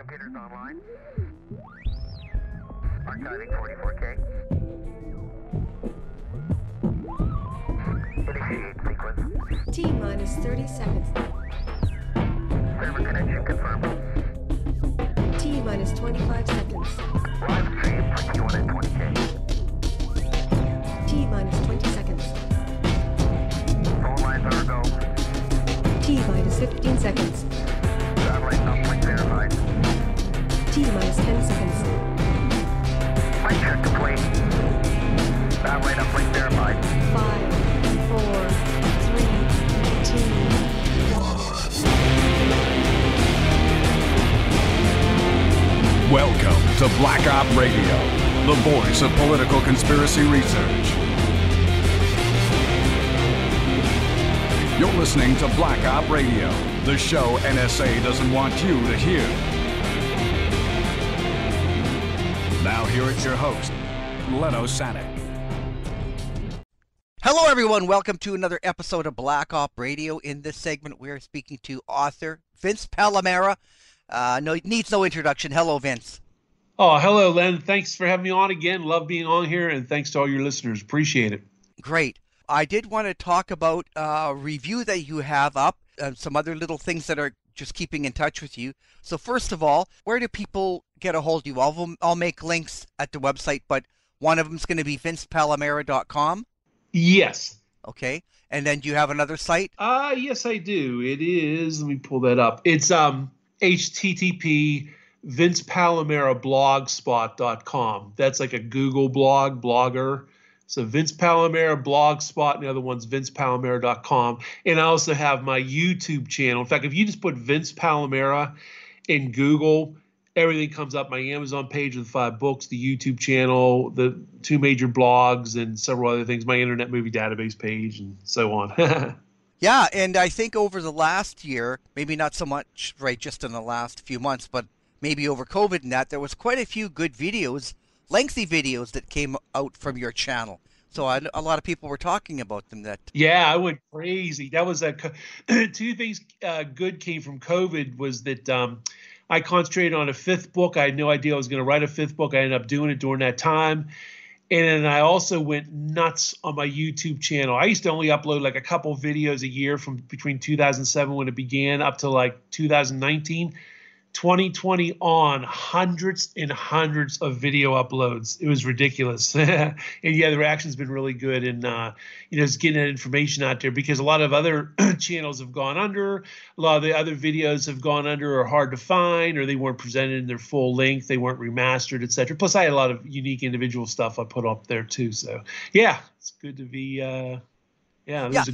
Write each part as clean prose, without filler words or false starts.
Computers online. Archiving 44K. Initiate sequence. T-minus 30 seconds. Server connection confirmed. T-minus 25 seconds. Live stream 220K. T-minus 20 seconds. Phone lines are go. T-minus 15 seconds. Satellite uplink verified. T-minus 10 seconds. Flight check complete. Satellite uplink verified. 5, 4, 3, 2, 1. Welcome to Black Op Radio, the voice of political conspiracy research. You're listening to Black Op Radio, the show NSA doesn't want you to hear. Now here is your host, Len Osanic. Hello everyone, welcome to another episode of Black Op Radio. In this segment we are speaking to author Vince Palamara. Needs no introduction. Hello, Vince. Oh, hello, Len. Thanks for having me on again. Love being on here, and thanks to all your listeners. Appreciate it. Great. I did want to talk about a review that you have up, some other little things that are just keeping in touch with you. So first of all, where do people get a hold of you? I'll make links at the website, but one of them is going to be vincepalamara.com. Yes. Okay. And then do you have another site? Yes, I do. It is, let me pull that up. It's http vincepalamarablogspot.com. That's like a Google blogger. So Vince Palamara blogspot, and the other one's vincepalamara.com. And I also have my YouTube channel. In fact, if you just put Vince Palamara in Google, everything comes up. My Amazon page with 5 books, the YouTube channel, the 2 major blogs, and several other things, my Internet Movie Database page, and so on. Yeah, and I think over the last year, maybe not so much, right, just in the last few months, but maybe over COVID and that, there was quite a few good videos, lengthy videos that came out from your channel. So a lot of people were talking about them. Yeah, I went crazy. That was 2 things good came from COVID was that I concentrated on a 5th book. I had no idea I was going to write a 5th book. I ended up doing it during that time. And then I also went nuts on my YouTube channel. I used to only upload like a couple videos a year from between 2007 when it began up to like 2019. 2020 on, hundreds and hundreds of video uploads. It was ridiculous. And yeah, the reaction's been really good, and it's getting that information out there because a lot of other channels have gone under. A lot of the other videos have gone under, or hard to find, or they weren't presented in their full length. They weren't remastered, etc. Plus, I had a lot of unique individual stuff I put up there too. So yeah, it's good to be.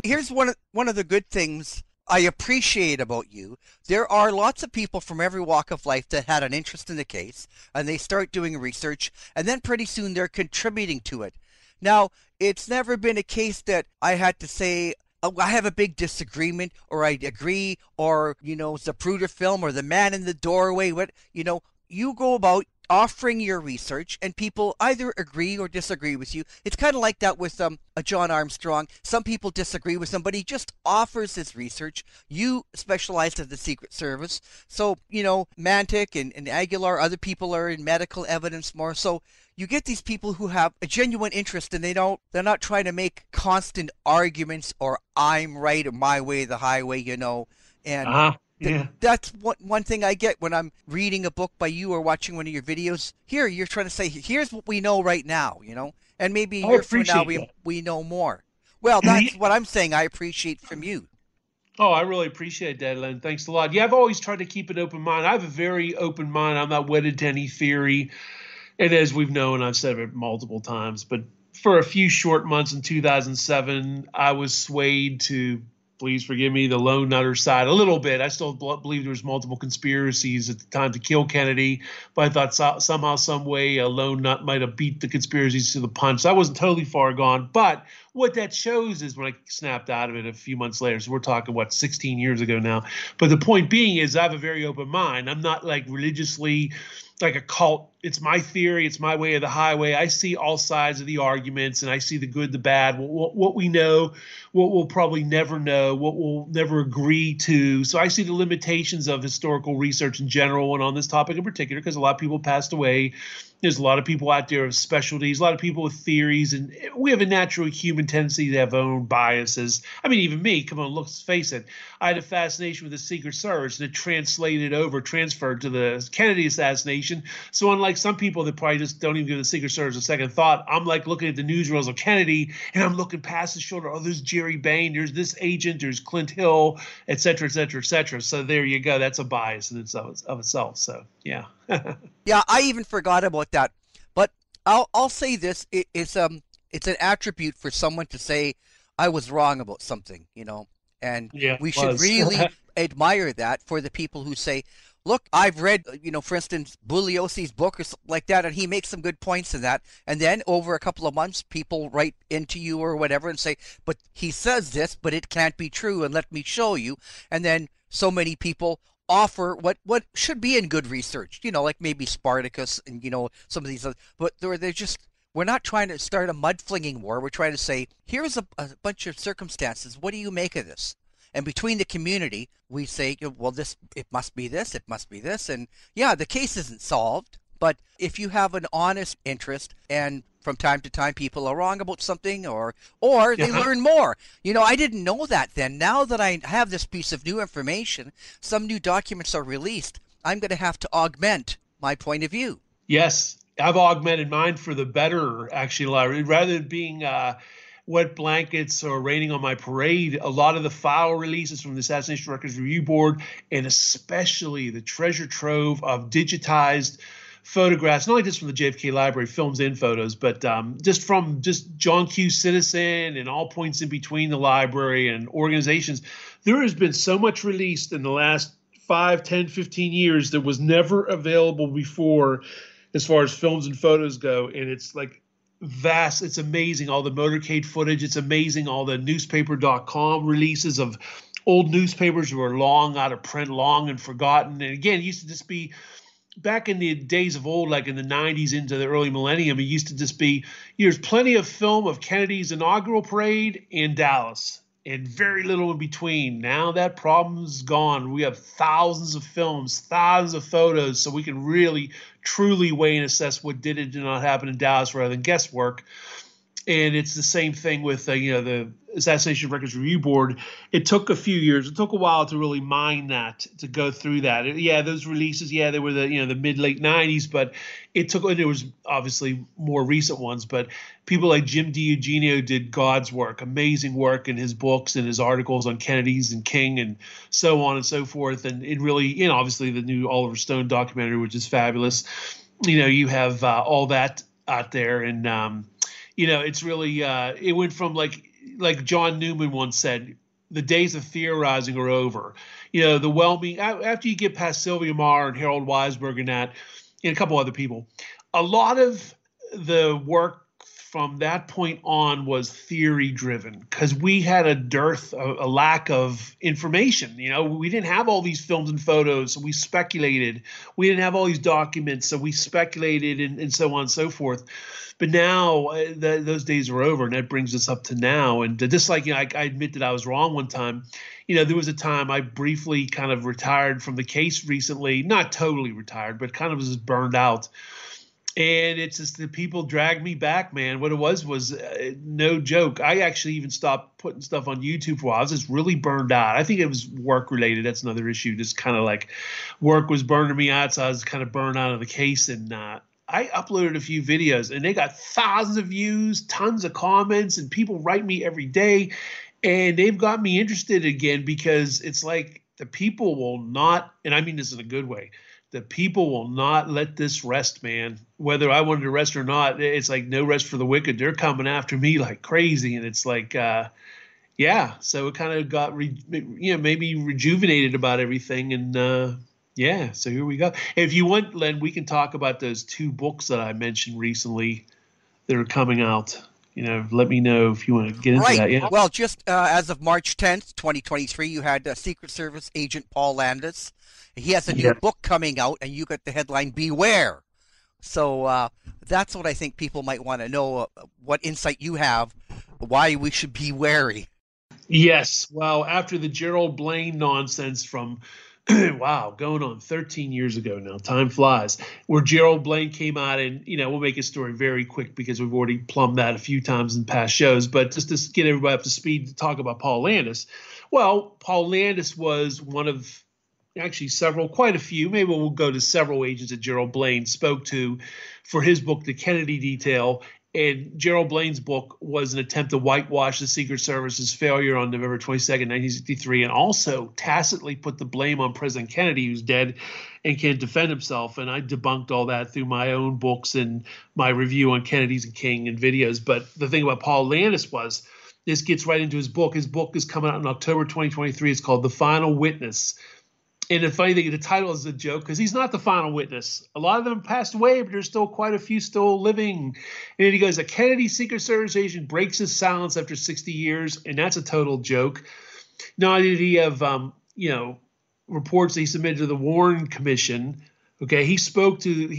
Here's one of the good things I appreciate about you. There are lots of people from every walk of life that had an interest in the case, and they start doing research, and then pretty soon they're contributing to it. Now, it's never been a case that I had to say, oh, I have a big disagreement, or I agree, or, Zapruder film, or the man in the doorway. You go about offering your research, and people either agree or disagree with you. It's kind of like that with John Armstrong. Some people disagree with him, but he just offers his research. You specialized in the Secret Service. So, Mantic and Aguilar, other people are in medical evidence more. So you get these people who have a genuine interest, and they're not trying to make constant arguments or I'm right or my way the highway, and yeah. That's one thing I get when I'm reading a book by you or watching one of your videos. Here, you're trying to say, here's what we know right now, and maybe a year from now we know more. Well, that's what I'm saying I appreciate from you. Oh, I really appreciate that, Len. Thanks a lot. Yeah, I've always tried to keep an open mind. I have a very open mind. I'm not wedded to any theory. And as we've known, I've said it multiple times, but for a few short months in 2007, I was swayed to, please forgive me, the lone nutter side a little bit. I still believe there was multiple conspiracies at the time to kill Kennedy, but I thought somehow, some way, a lone nut might have beat the conspiracies to the punch. So I wasn't totally far gone. But what that shows is when I snapped out of it a few months later. So we're talking, 16 years ago now. But the point being is I have a very open mind. I'm not like religiously like a cult. It's my theory. It's my way of the highway. I see all sides of the arguments, and I see the good, the bad, what we know, what we'll probably never know, what we'll never agree to. So I see the limitations of historical research in general and on this topic in particular, because a lot of people passed away. There's a lot of people out there with specialties, a lot of people with theories, and we have a natural human tendency to have our own biases. I mean, even me, come on, let's face it. I had a fascination with the Secret Service, and it transferred to the Kennedy assassination. So unlike some people that probably just don't even give the Secret Service a second thought, I'm like looking at the newsreels of Kennedy, and I'm looking past his shoulder. Oh, there's Jerry Bain, there's this agent, there's Clint Hill, et cetera, et cetera, et cetera. So there you go. That's a bias in itself. So, yeah. Yeah, I even forgot about that. But I'll say this: it's an attribute for someone to say I was wrong about something, and we should really admire that for the people who say, look, I've read, for instance, Bugliosi's book or something like that, and he makes some good points in that. And then over a couple of months, people write into you or whatever and say, but he says this, but it can't be true, and let me show you. And then so many people offer what should be in good research, like maybe Spartacus and, some of these other, but we're not trying to start a mud-flinging war. We're trying to say, here's a bunch of circumstances. What do you make of this? And between the community, we say, well, it must be this, it must be this. And yeah, the case isn't solved, but if you have an honest interest, and from time to time people are wrong about something or they learn more. I didn't know that then. Now that I have this piece of new information, some new documents are released, I'm going to have to augment my point of view. Yes, I've augmented mine for the better, actually. Rather than being wet blankets or raining on my parade, a lot of the file releases from the Assassination Records Review Board, and especially the treasure trove of digitized photographs, not only just from the JFK Library, films and photos, but just from John Q. Citizen and all points in between the library and organizations. There has been so much released in the last 5, 10, 15 years that was never available before as far as films and photos go. And it's like vast. It's amazing, all the motorcade footage. It's amazing, all the newspaper.com releases of old newspapers who are long out of print, long and forgotten. And again, it used to just be back in the days of old, like in the 90s into the early millennium, it used to just be, there's plenty of film of Kennedy's inaugural parade in Dallas and very little in between. Now that problem's gone. We have thousands of films, thousands of photos, so we can really, truly weigh and assess what did and did not happen in Dallas rather than guesswork. And it's the same thing with the Assassination Records Review Board. It took a few years. It took a while to really mine that, to go through that. Yeah, those releases, they were the mid-late 90s, but it took, and there was obviously more recent ones, but people like Jim DiEugenio did God's work, amazing work in his books and his articles on Kennedy's and King and so on and so forth. And it really, obviously the new Oliver Stone documentary, which is fabulous. You have all that out there, and it's really it went from like John Newman once said, the days of theorizing are over. The whelming, after you get past Sylvia Maher and Harold Weisberg and that, and a couple other people, a lot of the work from that point on was theory driven, because we had a lack of information. We didn't have all these films and photos, so we speculated. We didn't have all these documents, so we speculated and so on and so forth. But now those days are over, and that brings us up to now. And just like I admit that I was wrong one time. There was a time I briefly kind of retired from the case recently, not totally retired, but kind of was burned out. And it's just the people dragged me back, man. What it was no joke. I actually even stopped putting stuff on YouTube for a while. I was just really burned out. I think it was work related. That's another issue. Just kind of like work was burning me out, so I was kind of burned out of the case. And I uploaded a few videos, and they got thousands of views, tons of comments, and people write me every day. And they've got me interested again, because it's like the people will not, and I mean this in a good way, the people will not let this rest, man. Whether I wanted to rest or not, it's like no rest for the wicked. They're coming after me like crazy. And it's like, so it kind of got, maybe rejuvenated about everything. And so here we go. If you want, Len, we can talk about those 2 books that I mentioned recently that are coming out. let me know if you want to get into that. Yeah. Well, just as of March 10th, 2023, you had Secret Service agent Paul Landis. He has a new book coming out, and you got the headline, Beware. So that's what I think people might want to know, what insight you have, why we should be wary. Yes. Well, after the Gerald Blaine nonsense from wow, going on 13 years ago now. Time flies. Where Gerald Blaine came out and, we'll make his story very quick because we've already plumbed that a few times in past shows. But just to get everybody up to speed to talk about Paul Landis. Well, Paul Landis was one of actually quite a few. Maybe we'll go to several agents that Gerald Blaine spoke to for his book, The Kennedy Detail. And Gerald Blaine's book was an attempt to whitewash the Secret Service's failure on November 22nd, 1963, and also tacitly put the blame on President Kennedy, who's dead and can't defend himself. And I debunked all that through my own books and my review on Kennedy's and King and videos. But the thing about Paul Landis was, this gets right into his book. His book is coming out in October 2023. It's called The Final Witness. And the funny thing, the title is a joke because he's not the final witness. A lot of them passed away, but there's still quite a few still living. And he goes, a Kennedy Secret Service agent breaks his silence after 60 years, and that's a total joke. Not only did he have, reports that he submitted to the Warren Commission. Okay, he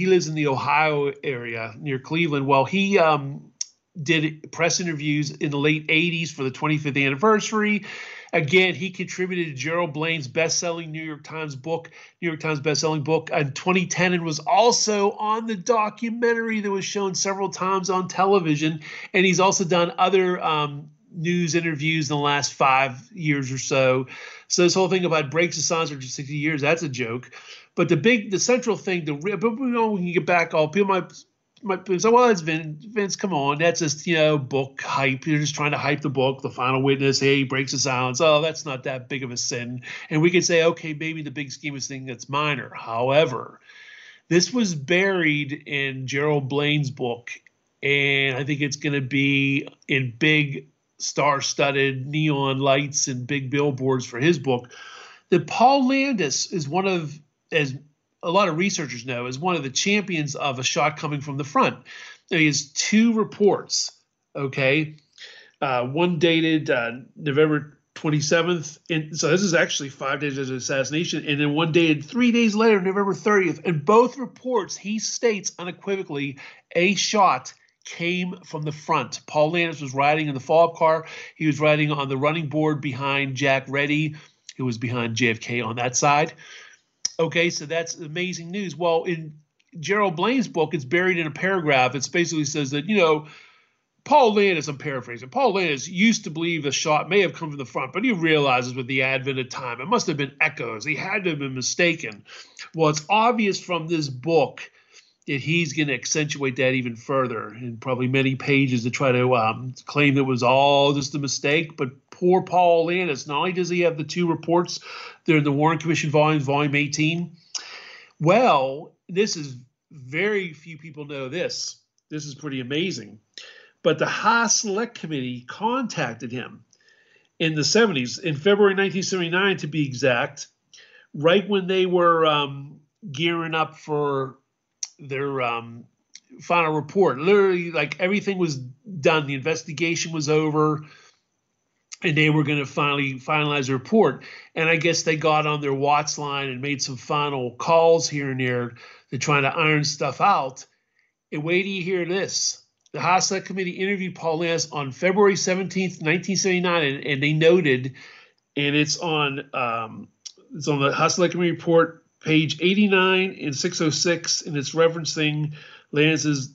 lives in the Ohio area near Cleveland. Well, he did press interviews in the late 80s for the 25th anniversary. Again, he contributed to Gerald Blaine's best-selling New York Times best-selling book in 2010, and was also on the documentary that was shown several times on television. And he's also done other news interviews in the last 5 years or so. So this whole thing about breaks of silence after 60 years, that's a joke. But the central thing, but we can get back, people might say, well, it's Vince, come on. That's just, book hype. You're just trying to hype the book, The Final Witness. Hey, he breaks the silence. Oh, that's not that big of a sin. And we could say, okay, maybe the big scheme of things that's minor. However, this was buried in Gerald Blaine's book. And I think it's going to be in big star-studded neon lights and big billboards for his book. That Paul Landis is one of, as a lot of researchers know, is one of the champions of a shot coming from the front. He has two reports, okay? One dated November 27th. And so this is actually 5 days after the assassination. And then one dated 3 days later, November 30th. And both reports, he states unequivocally, a shot came from the front. Paul Landis was riding in the follow-up car. He was riding on the running board behind Jack Reddy, who was behind JFK on that side. Okay, so that's amazing news. Well, in Gerald Blaine's book, it's buried in a paragraph. It basically says that, Paul Landis, I'm paraphrasing, Paul Landis used to believe the shot may have come from the front, but he realizes with the advent of time, it must have been echoes. He had to have been mistaken. Well, it's obvious from this book that he's going to accentuate that even further in probably many pages to try to claim that it was all just a mistake. But poor Paul Landis, not only does he have the two reports, they're in the Warren Commission volume 18. Well, this is very few people know this. This is pretty amazing. But the House Select Committee contacted him in the 70s, in February 1979 to be exact, right when they were gearing up for their final report. Literally, like, everything was done. The investigation was over, and they were going to finally finalize the report. And I guess they got on their Watts line and made some final calls here and there to try to iron stuff out. And wait till you hear this. The House Select Committee interviewed Paul Landis on February 17th, 1979, and they noted, and it's on the House Select Committee report, page 89 and 606, and it's referencing Landis's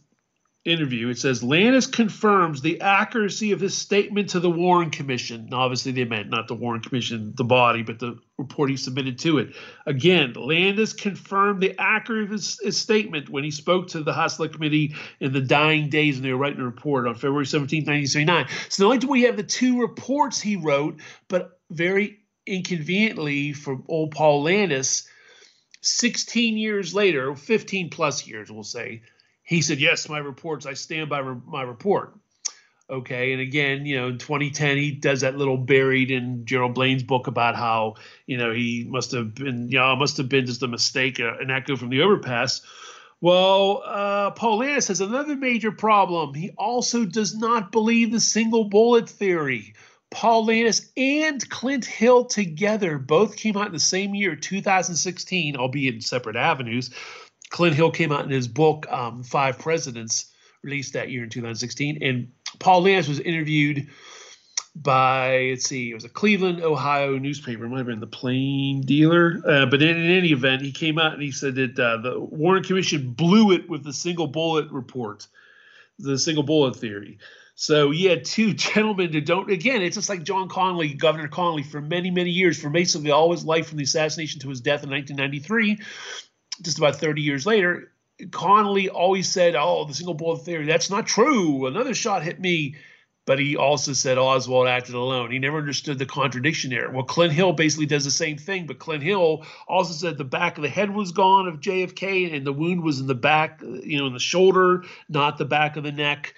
interview. It says, Landis confirms the accuracy of his statement to the Warren Commission. Now, obviously, they meant not the Warren Commission, the body, but the report he submitted to it. Again, Landis confirmed the accuracy of his statement when he spoke to the House Select Committee in the dying days when they were writing the report on February 17, 1979. So not only do we have the two reports he wrote, but very inconveniently for old Paul Landis, 16 years later, 15 plus years, we'll say, he said, yes, my reports, I stand by my report. Okay. And again, in 2010, he does that little buried in Gerald Blaine's book about how, he must have been just a mistake, an echo from the overpass. Well, Paul Lannis has another major problem. He also does not believe the single bullet theory. Paul Lannis and Clint Hill together both came out in the same year, 2016, albeit in separate avenues. Clint Hill came out in his book, Five Presidents, released that year in 2016. And Paul Lannis was interviewed by, it was a Cleveland, Ohio newspaper. It might have been the Plain Dealer. But in any event, he came out and he said that the Warren Commission blew it with the single bullet report, the single bullet theory. So you had two gentlemen that don't, again, it's just like John Connally, Governor Connally, for many, many years, for basically all his life from the assassination to his death in 1993, just about 30 years later, Connally always said, oh, the single bullet theory, that's not true. Another shot hit me. But he also said Oswald acted alone. He never understood the contradiction there. Well, Clint Hill basically does the same thing, but Clint Hill also said the back of the head was gone of JFK and the wound was in the back, in the shoulder, not the back of the neck.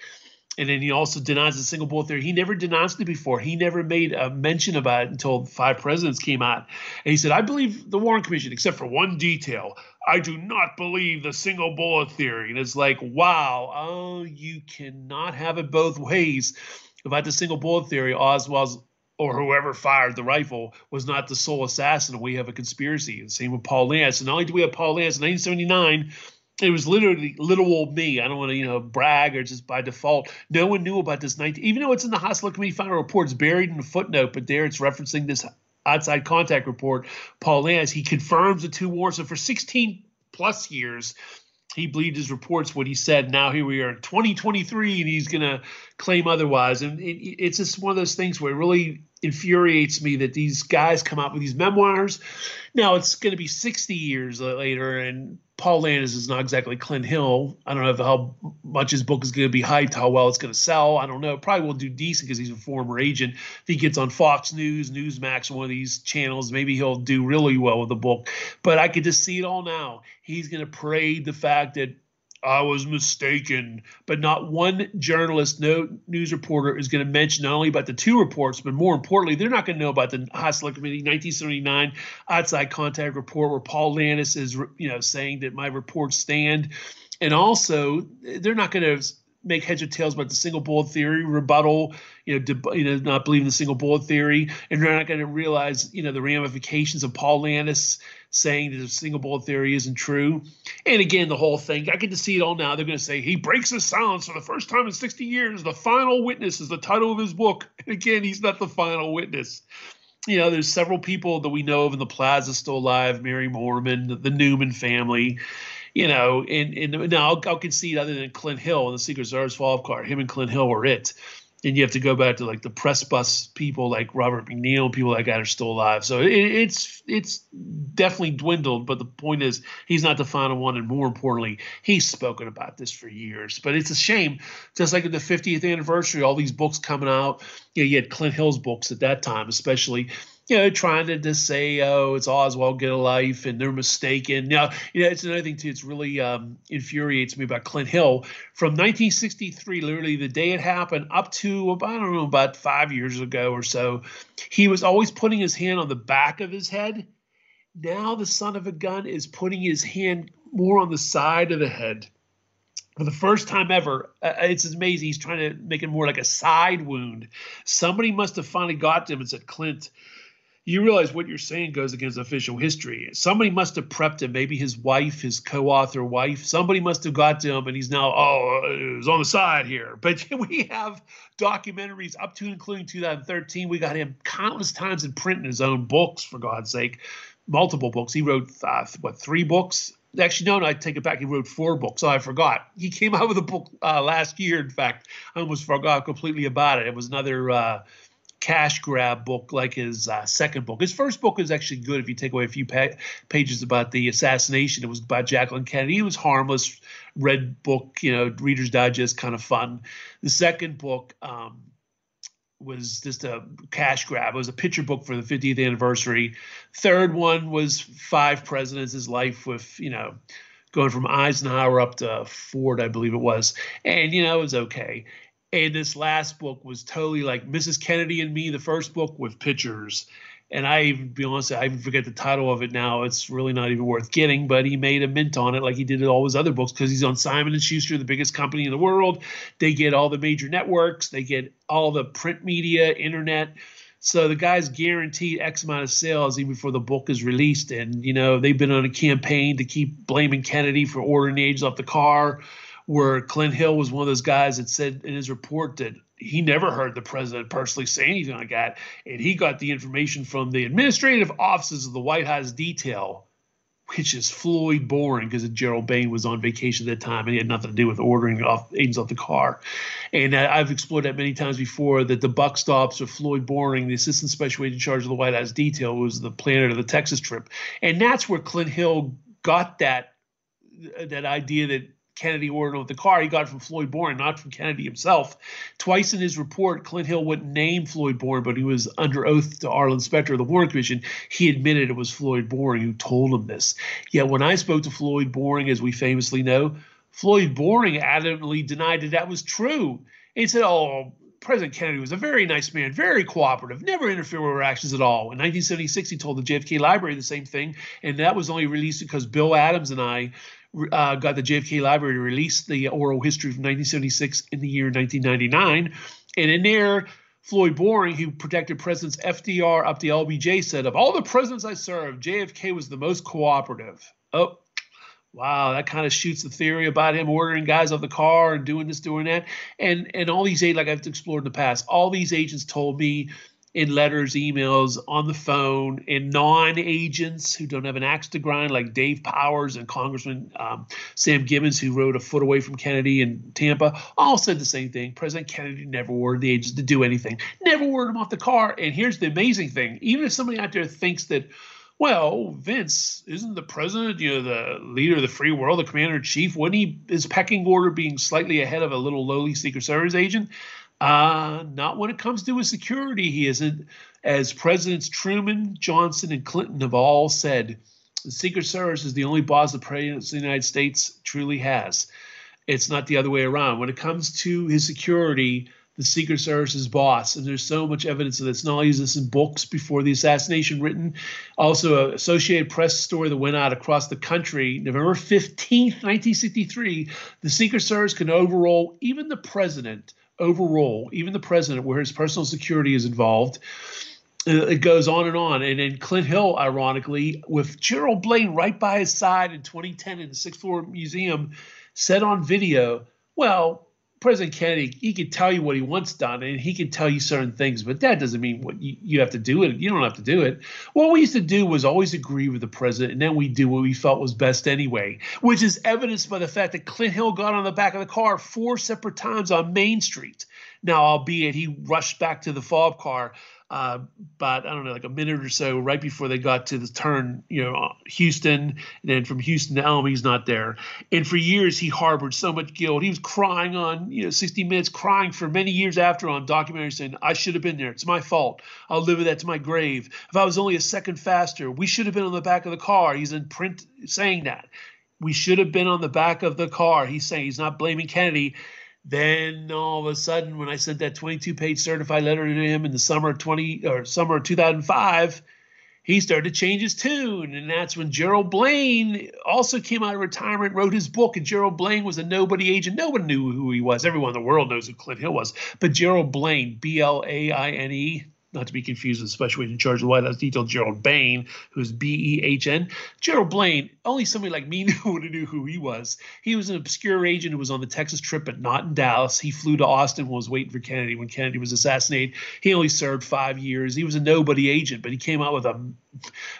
And then he also denies the single bullet theory. He never denounced it before. He never made a mention about it until Five Presidents came out. And he said, I believe the Warren Commission, except for one detail. I do not believe the single bullet theory. And it's like, wow, oh, you cannot have it both ways. About the single bullet theory, Oswald or whoever fired the rifle was not the sole assassin. We have a conspiracy. And same with Paul Lannis. And not only do we have Paul Lannis in 1979, it was literally little old me. I don't want to, brag or just by default. No one knew about this even though it's in the House Select Committee final report, it's buried in a footnote, but there it's referencing this outside contact report. Paul Lannis, he confirms the two wars. So for 16 plus years, he believed his reports, what he said. Now here we are in 2023, and he's going to claim otherwise. And it's just one of those things where it really infuriates me that these guys come out with these memoirs. Now it's going to be 60 years later, and Paul Lannis is not exactly Clint Hill. I don't know how much his book is going to be hyped, how well it's going to sell. I don't know. It probably will do decent because he's a former agent. If he gets on Fox News, Newsmax, one of these channels, maybe he'll do really well with the book. But I could just see it all now. He's going to parade the fact that I was mistaken, but not one journalist, no news reporter is going to mention not only about the two reports, but more importantly, they're not going to know about the House Select Committee 1979 outside contact report where Paul Lannis is, saying that my reports stand. And also, they're not going to make heads or tails about the single bullet theory rebuttal, not believing the single bullet theory. And they're not going to realize, the ramifications of Paul Lannis saying that the single bullet theory isn't true. And again, the whole thing, I get to see it all now. They're going to say, he breaks his silence for the first time in 60 years. The final witness is the title of his book. And again, he's not the final witness. There's several people that we know of in the plaza still alive, Mary Mormon, the Newman family, and now I'll concede other than Clint Hill and the Secret Service follow-up card, him and Clint Hill were it. And you have to go back to like the press bus people like Robert McNeil, people like that are still alive. So it's definitely dwindled. But the point is, he's not the final one. And more importantly, he's spoken about this for years. But it's a shame, just like at the 50th anniversary, all these books coming out. You had Clint Hill's books at that time, especially. Trying to just say, oh, it's Oswald, get a life, and they're mistaken. Now, it's another thing, too. It's really infuriates me about Clint Hill. From 1963, literally the day it happened, up to, about 5 years ago or so, he was always putting his hand on the back of his head. Now the son of a gun is putting his hand more on the side of the head. For the first time ever, it's amazing. He's trying to make it more like a side wound. Somebody must have finally got to him and said, Clint, you realize what you're saying goes against official history. Somebody must have prepped him, maybe his wife, his co-author wife. Somebody must have got to him, and he's now, it was on the side here. But we have documentaries up to and including 2013. We got him countless times in print in his own books, for God's sake, multiple books. He wrote, 3 books? Actually, no, I take it back. He wrote 4 books. Oh, I forgot. He came out with a book last year, in fact. I almost forgot completely about it. It was another cash grab book like his second book. His first book is actually good if you take away a few pages about the assassination. It was about Jacqueline Kennedy. It was harmless, read book, Reader's Digest, kind of fun. The second book was just a cash grab. It was a picture book for the 50th anniversary. Third one was 5 Presidents, his life with, going from Eisenhower up to Ford, I believe it was. And, it was okay. And this last book was totally like Mrs. Kennedy and Me, the first book, with pictures. And I even, be honest, I even forget the title of it now. It's really not even worth getting, but he made a mint on it like he did in all his other books because he's on Simon & Schuster, the biggest company in the world. They get all the major networks. They get all the print media, internet. So the guy's guaranteed X amount of sales even before the book is released. And, you know, they've been on a campaign to keep blaming Kennedy for ordering the agents off the car, where Clint Hill was one of those guys that said in his report that he never heard the president personally say anything like that. And he got the information from the administrative offices of the White House detail, which is Floyd Boring, because Gerald Bain was on vacation at that time and he had nothing to do with ordering agents off the car. And I've explored that many times before, that the buck stops with Floyd Boring, the assistant special agent in charge of the White House detail, who was the planner of the Texas trip. And that's where Clint Hill got that idea that Kennedy ordered with the car. He got it from Floyd Boring, not from Kennedy himself. Twice in his report, Clint Hill wouldn't name Floyd Boring, but he was under oath to Arlen Specter of the Warren Commission. He admitted it was Floyd Boring who told him this. Yet when I spoke to Floyd Boring, as we famously know, Floyd Boring adamantly denied that was true. And he said, oh, President Kennedy was a very nice man, very cooperative, never interfered with our actions at all. In 1976, he told the JFK Library the same thing, and that was only released because Bill Adams and I got the JFK Library to release the oral history from 1976 in the year 1999. And in there, Floyd Boring, who protected Presidents FDR up to LBJ, said, of all the presidents I served, JFK was the most cooperative. Oh, wow, that kind of shoots the theory about him ordering guys off the car and doing this, doing that. And all these agents, like I've explored in the past, all these agents told me in letters, emails, on the phone, and non-agents who don't have an axe to grind, like Dave Powers and Congressman Sam Gibbons, who rode a foot away from Kennedy in Tampa, all said the same thing. President Kennedy never ordered the agents to do anything, never ordered them off the car. And here's the amazing thing. Even if somebody out there thinks that, well, Vince, isn't the president, the leader of the free world, the commander-in-chief, wouldn't his pecking order being slightly ahead of a little lowly Secret Service agent? Not when it comes to his security, he isn't. As Presidents Truman, Johnson, and Clinton have all said, the Secret Service is the only boss the President of the United States truly has. It's not the other way around. When it comes to his security, the Secret Service is boss. And there's so much evidence of this. Not only is this in books before the assassination written, also an Associated Press story that went out across the country, November 15th, 1963, the Secret Service can overrule even the president, where his personal security is involved. It goes on. And then Clint Hill, ironically, with Gerald Blaine right by his side in 2010 in the 6th floor museum, said on video, well, President Kennedy, he could tell you what he wants done, and he can tell you certain things, but that doesn't mean what you have to do it. You don't have to do it. What we used to do was always agree with the president, and then we do what we felt was best anyway, which is evidenced by the fact that Clint Hill got on the back of the car 4 separate times on Main Street. Now, albeit he rushed back to the fob car, but I don't know, like a minute or so right before they got to the turn, Houston, and then from Houston to Elm, he's not there. And for years, he harbored so much guilt. He was crying on, 60 Minutes, crying for many years after on documentary, saying, I should have been there. It's my fault. I'll live with that to my grave. If I was only a second faster, we should have been on the back of the car. He's in print saying that. We should have been on the back of the car. He's saying he's not blaming Kennedy. Then all of a sudden, when I sent that 22-page certified letter to him in the summer of 2005, he started to change his tune. And that's when Gerald Blaine also came out of retirement, wrote his book. And Gerald Blaine was a nobody agent. No one knew who he was. Everyone in the world knows who Clint Hill was. But Gerald Blaine, B-L-A-I-N-E, not to be confused with the special agent in charge of the White House detail, Gerald Bain, who's B-E-H-N. Gerald Blaine, only somebody like me knew who he was. He was an obscure agent who was on the Texas trip, but not in Dallas. He flew to Austin and was waiting for Kennedy when Kennedy was assassinated. He only served 5 years. He was a nobody agent, but he came out with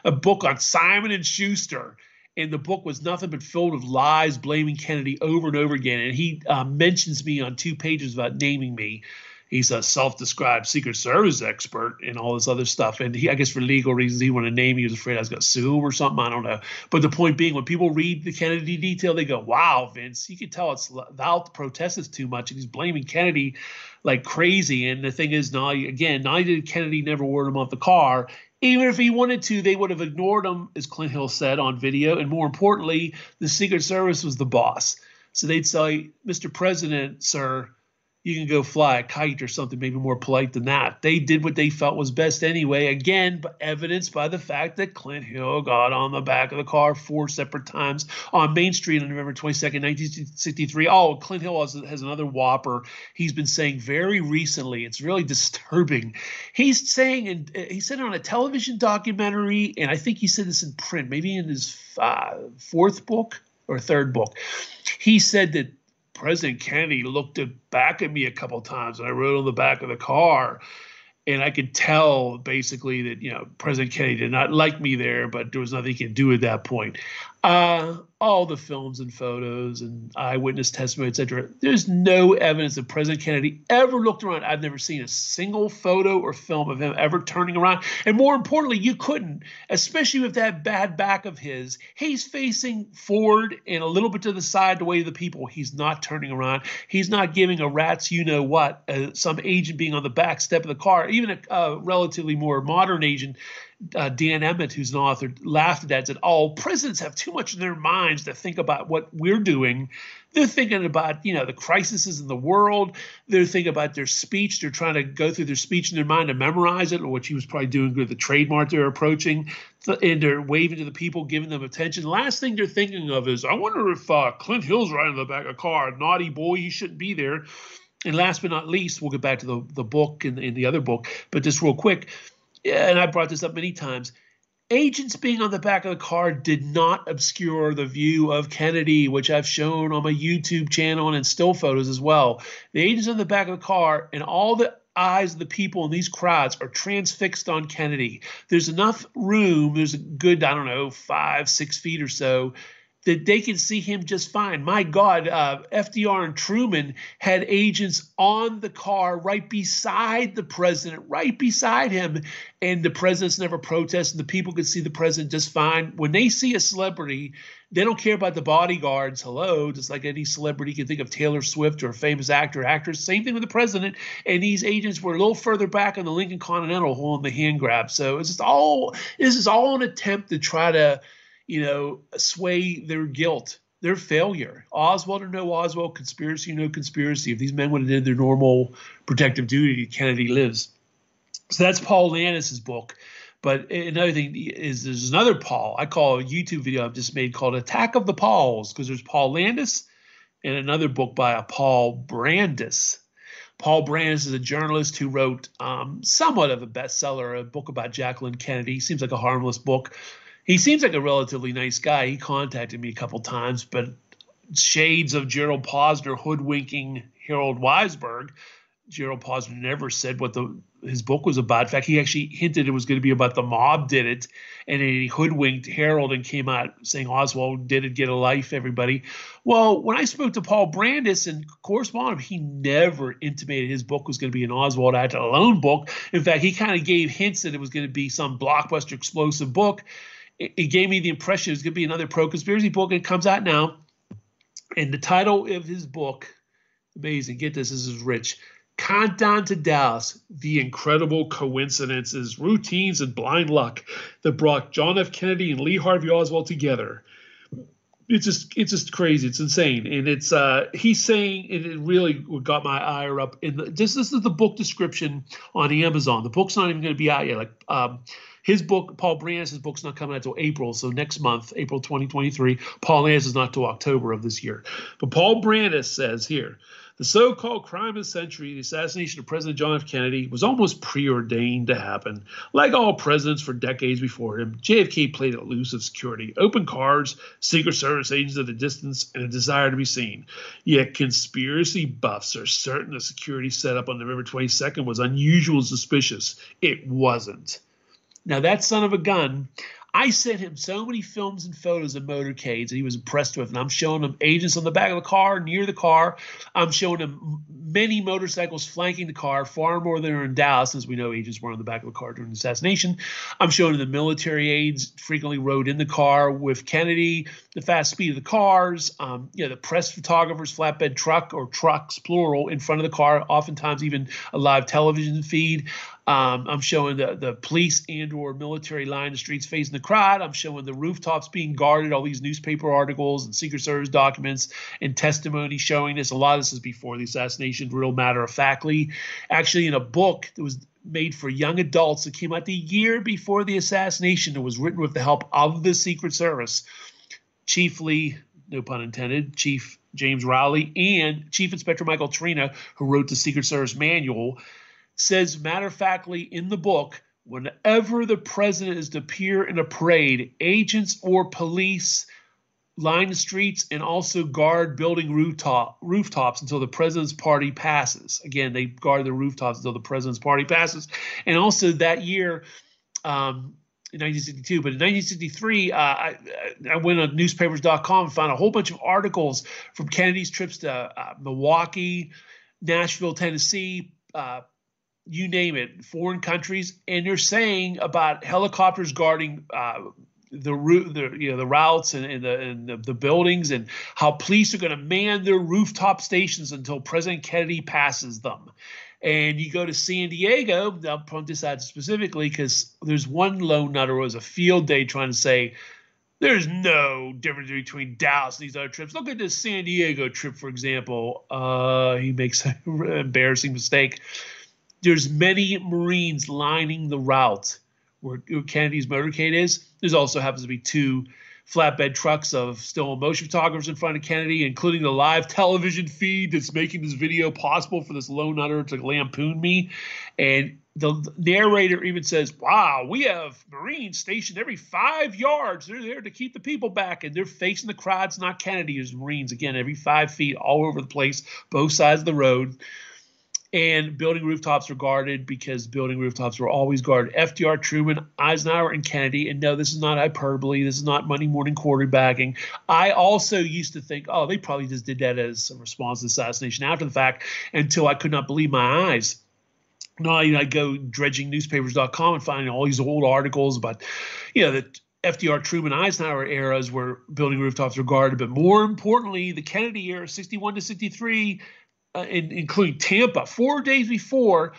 a book on Simon & Schuster. And the book was nothing but filled with lies blaming Kennedy over and over again. And he mentions me on 2 pages about naming me. He's a self-described Secret Service expert and all this other stuff. And I guess for legal reasons, he wanted to name me. He was afraid I was going to sue him or something. I don't know. But the point being, when people read the Kennedy detail, they go, wow, Vince, you can tell thou protestest too much. And he's blaming Kennedy like crazy. And the thing is, not only did Kennedy never order him off the car, even if he wanted to, they would have ignored him, as Clint Hill said on video. And more importantly, the Secret Service was the boss. So they'd say, Mr. President, sir, you can go fly a kite or something maybe more polite than that. They did what they felt was best anyway. Again, evidenced by the fact that Clint Hill got on the back of the car 4 separate times on Main Street on November 22nd, 1963. Oh, Clint Hill has another whopper he's been saying very recently. It's really disturbing. He's saying, and he said it on a television documentary, and I think he said this in print, maybe in his 4th book or 3rd book. He said that President Kennedy looked back at me a couple times, and I rode on the back of the car, and I could tell basically that, President Kennedy did not like me there, but there was nothing he could do at that point. All the films and photos and eyewitness testimony, etc. There's no evidence that President Kennedy ever looked around. I've never seen a single photo or film of him ever turning around. And more importantly, you couldn't, especially with that bad back of his. He's facing forward and a little bit to the side, the way of the people. He's not turning around. He's not giving a rat's you-know-what, some agent being on the back step of the car, even a relatively more modern agent. Dan Emmett, who's an author, laughed at that and said, oh, presidents have too much in their minds to think about what we're doing. They're thinking about, the crises in the world. They're thinking about their speech. They're trying to go through their speech in their mind and memorize it, which he was probably doing with the trademark they're approaching. And they're waving to the people, giving them attention. The last thing they're thinking of is, I wonder if Clint Hill's riding in the back of a car. Naughty boy, he shouldn't be there. And last but not least, we'll get back to the book and the other book, but just real quick, and I brought this up many times, agents being on the back of the car did not obscure the view of Kennedy, which I've shown on my YouTube channel and in still photos as well. The agents on the back of the car and all the eyes of the people in these crowds are transfixed on Kennedy. There's enough room, there's a good, 5-6 feet or so, that they can see him just fine. My God, FDR and Truman had agents on the car right beside the president, right beside him, and the president's never protested. The people could see the president just fine. When they see a celebrity, they don't care about the bodyguards. Hello, just like any celebrity, you can think of Taylor Swift or a famous actor or actress. Same thing with the president. And these agents were a little further back on the Lincoln Continental holding the hand grab. So this is all an attempt to try to sway their guilt, their failure. Oswald or no Oswald, conspiracy or no conspiracy. If these men would have did their normal protective duty, Kennedy lives. So that's Paul Landis's book. But another thing is there's another Paul. I call a YouTube video I've just made called Attack of the Pauls, because there's Paul Landis and another book by a Paul Brandis. Paul Brandis is a journalist who wrote somewhat of a bestseller, a book about Jacqueline Kennedy. Seems like a harmless book. He seems like a relatively nice guy. He contacted me a couple times, but shades of Gerald Posner hoodwinking Harold Weisberg. Gerald Posner never said what his book was about. In fact, he actually hinted it was going to be about the mob did it, and he hoodwinked Harold and came out saying Oswald did it, get a life, everybody. Well, when I spoke to Paul Brandis and corresponded, he never intimated his book was going to be an Oswald Acted Alone book. In fact, he kind of gave hints that it was going to be some blockbuster explosive book. It gave me the impression it was going to be another pro-conspiracy book, and it comes out now. And the title of his book, amazing, get this is rich, Countdown to Dallas, The Incredible Coincidences, Routines, and Blind Luck that brought John F. Kennedy and Lee Harvey Oswald together. It's just crazy. It's insane. And it's he's saying, and it really got my ire up. This is the book description on Amazon. The book's not even going to be out yet. His book, Paul Brandis' book's not coming out until April, so next month, April 2023. Paul Landis is not till October of this year. But Paul Brandis says here, the so-called crime of the century, the assassination of President John F. Kennedy, was almost preordained to happen. Like all presidents for decades before him, JFK played elusive security, open cars, Secret Service agents at a distance, and a desire to be seen. Yet conspiracy buffs are certain the security setup on November 22nd was unusual and suspicious. It wasn't. Now, that son of a gun, I sent him so many films and photos of motorcades that he was impressed with, and I'm showing him agents on the back of the car, near the car. I'm showing him many motorcycles flanking the car, far more than are in Dallas, as we know agents were on the back of the car during the assassination. I'm showing him the military aides frequently rode in the car with Kennedy, the fast speed of the cars, the press photographers, flatbed truck or trucks, plural, in front of the car, oftentimes even a live television feed. I'm showing the police and or military line the streets facing the crowd. I'm showing the rooftops being guarded, all these newspaper articles and Secret Service documents and testimony showing this. A lot of this is before the assassination. assassination real matter-of-factly. Actually, in a book that was made for young adults that came out the year before the assassination, it was written with the help of the Secret Service, chiefly, no pun intended, Chief James Rowley and Chief Inspector Michael Trina, who wrote the Secret Service manual, says matter-of-factly in the book, whenever the president is to appear in a parade, agents or police line the streets and also guard building rooftops until the president's party passes. Again, they guard the rooftops until the president's party passes. And also that year, in 1962, but in 1963, I went on newspapers.com and found a whole bunch of articles from Kennedy's trips to Milwaukee, Nashville, Tennessee, you name it, foreign countries, and they're saying about helicopters guarding the routes and the buildings, and how police are going to man their rooftop stations until President Kennedy passes them. And you go to San Diego, I'll point this out specifically because there's one lone nutter who was a field day trying to say there's no difference between Dallas and these other trips. Look at this San Diego trip, for example. He makes an embarrassing mistake. There's many Marines lining the route where Kennedy's motorcade is. There's also happens to be two flatbed trucks of still motion photographers in front of Kennedy, including the live television feed that's making this video possible for this lone nutter to lampoon me. And the narrator even says, wow, we have Marines stationed every 5 yards. They're there to keep the people back, and they're facing the crowds, not Kennedy. There's Marines, again, every 5 feet all over the place, both sides of the road. And building rooftops were guarded because building rooftops were always guarded. FDR, Truman, Eisenhower, and Kennedy. And no, this is not hyperbole. This is not Monday morning quarterbacking. I also used to think, oh, they probably just did that as a response to the assassination after the fact, until I could not believe my eyes. Now I go dredging newspapers.com and finding all these old articles about, the FDR, Truman, Eisenhower eras where building rooftops were guarded. But more importantly, the Kennedy era, 61 to 63, including Tampa, 4 days before,